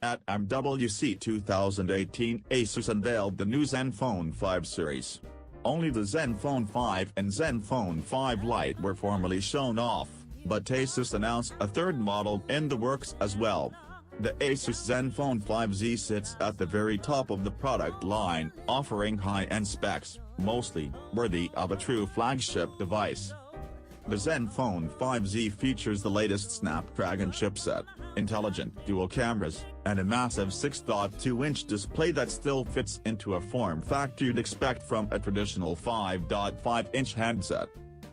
At MWC 2018, Asus unveiled the new ZenFone 5 series. Only the ZenFone 5 and ZenFone 5 Lite were formally shown off, but Asus announced a third model in the works as well. The Asus ZenFone 5Z sits at the very top of the product line, offering high-end specs, mostly worthy of a true flagship device. The ZenFone 5Z features the latest Snapdragon chipset, intelligent dual cameras, and a massive 6.2-inch display that still fits into a form factor you'd expect from a traditional 5.5-inch handset.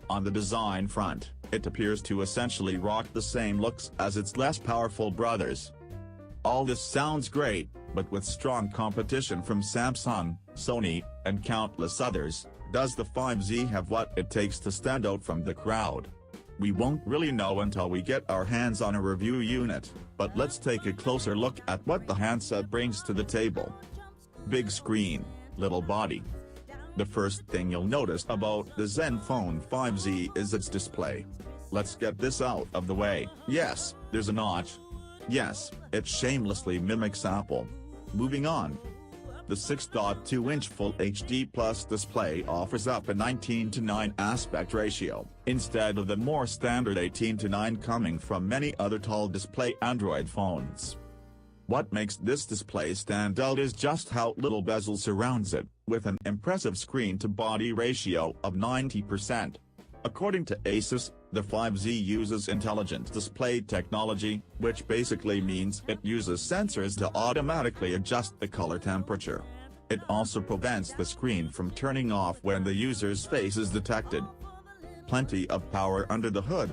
On the design front, it appears to essentially rock the same looks as its less powerful brothers. All this sounds great, but with strong competition from Samsung, Sony, and countless others, does the 5Z have what it takes to stand out from the crowd? We won't really know until we get our hands on a review unit, but let's take a closer look at what the handset brings to the table. Big screen, little body. The first thing you'll notice about the ZenFone 5Z is its display. Let's get this out of the way. Yes, there's a notch. Yes, it shamelessly mimics Apple. Moving on. The 6.2-inch Full HD Plus display offers up a 19:9 aspect ratio, instead of the more standard 18:9 coming from many other tall display Android phones. What makes this display stand out is just how little bezel surrounds it, with an impressive screen-to-body ratio of 90%. According to Asus, the 5Z uses intelligent display technology, which basically means it uses sensors to automatically adjust the color temperature. It also prevents the screen from turning off when the user's face is detected. Plenty of power under the hood.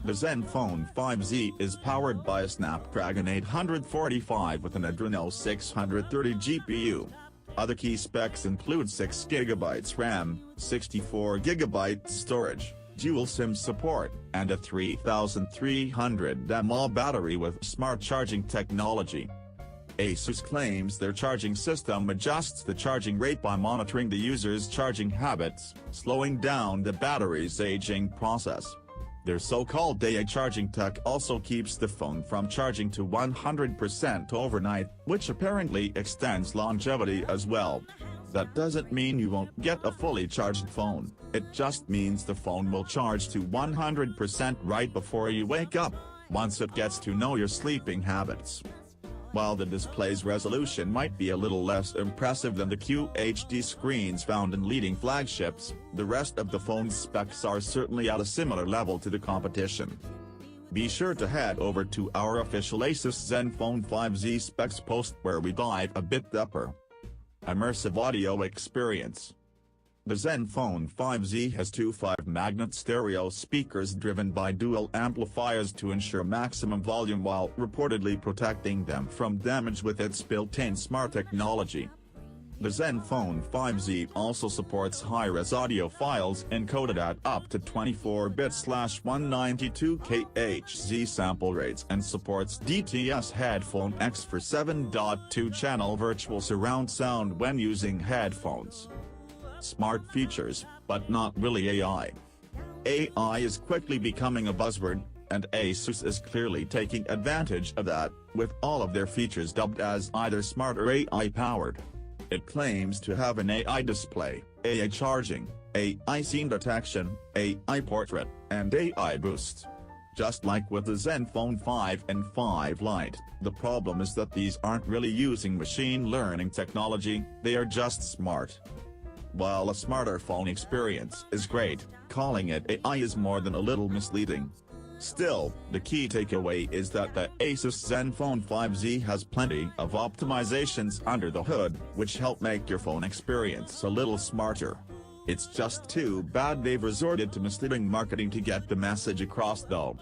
The ZenFone 5Z is powered by a Snapdragon 845 with an Adreno 630 GPU. Other key specs include 6GB RAM, 64GB storage, dual SIM support, and a 3300 mAh battery with smart charging technology. Asus claims their charging system adjusts the charging rate by monitoring the user's charging habits, slowing down the battery's aging process. Their so-called AA charging tech also keeps the phone from charging to 100% overnight, which apparently extends longevity as well. That doesn't mean you won't get a fully charged phone, it just means the phone will charge to 100% right before you wake up, once it gets to know your sleeping habits. While the display's resolution might be a little less impressive than the QHD screens found in leading flagships, the rest of the phone's specs are certainly at a similar level to the competition. Be sure to head over to our official Asus ZenFone 5Z specs post where we dive a bit deeper. Immersive audio experience. The ZenFone 5Z has two 5-magnet stereo speakers driven by dual amplifiers to ensure maximum volume while reportedly protecting them from damage with its built-in smart technology. The ZenFone 5Z also supports high-res audio files encoded at up to 24-bit/192 kHz sample rates and supports DTS Headphone X for 7.2-channel virtual surround sound when using headphones. Smart features, but not really AI. AI is quickly becoming a buzzword, and Asus is clearly taking advantage of that, with all of their features dubbed as either smart or AI-powered. It claims to have an AI display, AI charging, AI scene detection, AI portrait, and AI boost. Just like with the ZenFone 5 and 5 Lite, the problem is that these aren't really using machine learning technology, they are just smart. While a smarter phone experience is great, calling it AI is more than a little misleading. Still, the key takeaway is that the Asus ZenFone 5Z has plenty of optimizations under the hood, which help make your phone experience a little smarter. It's just too bad they've resorted to misleading marketing to get the message across though.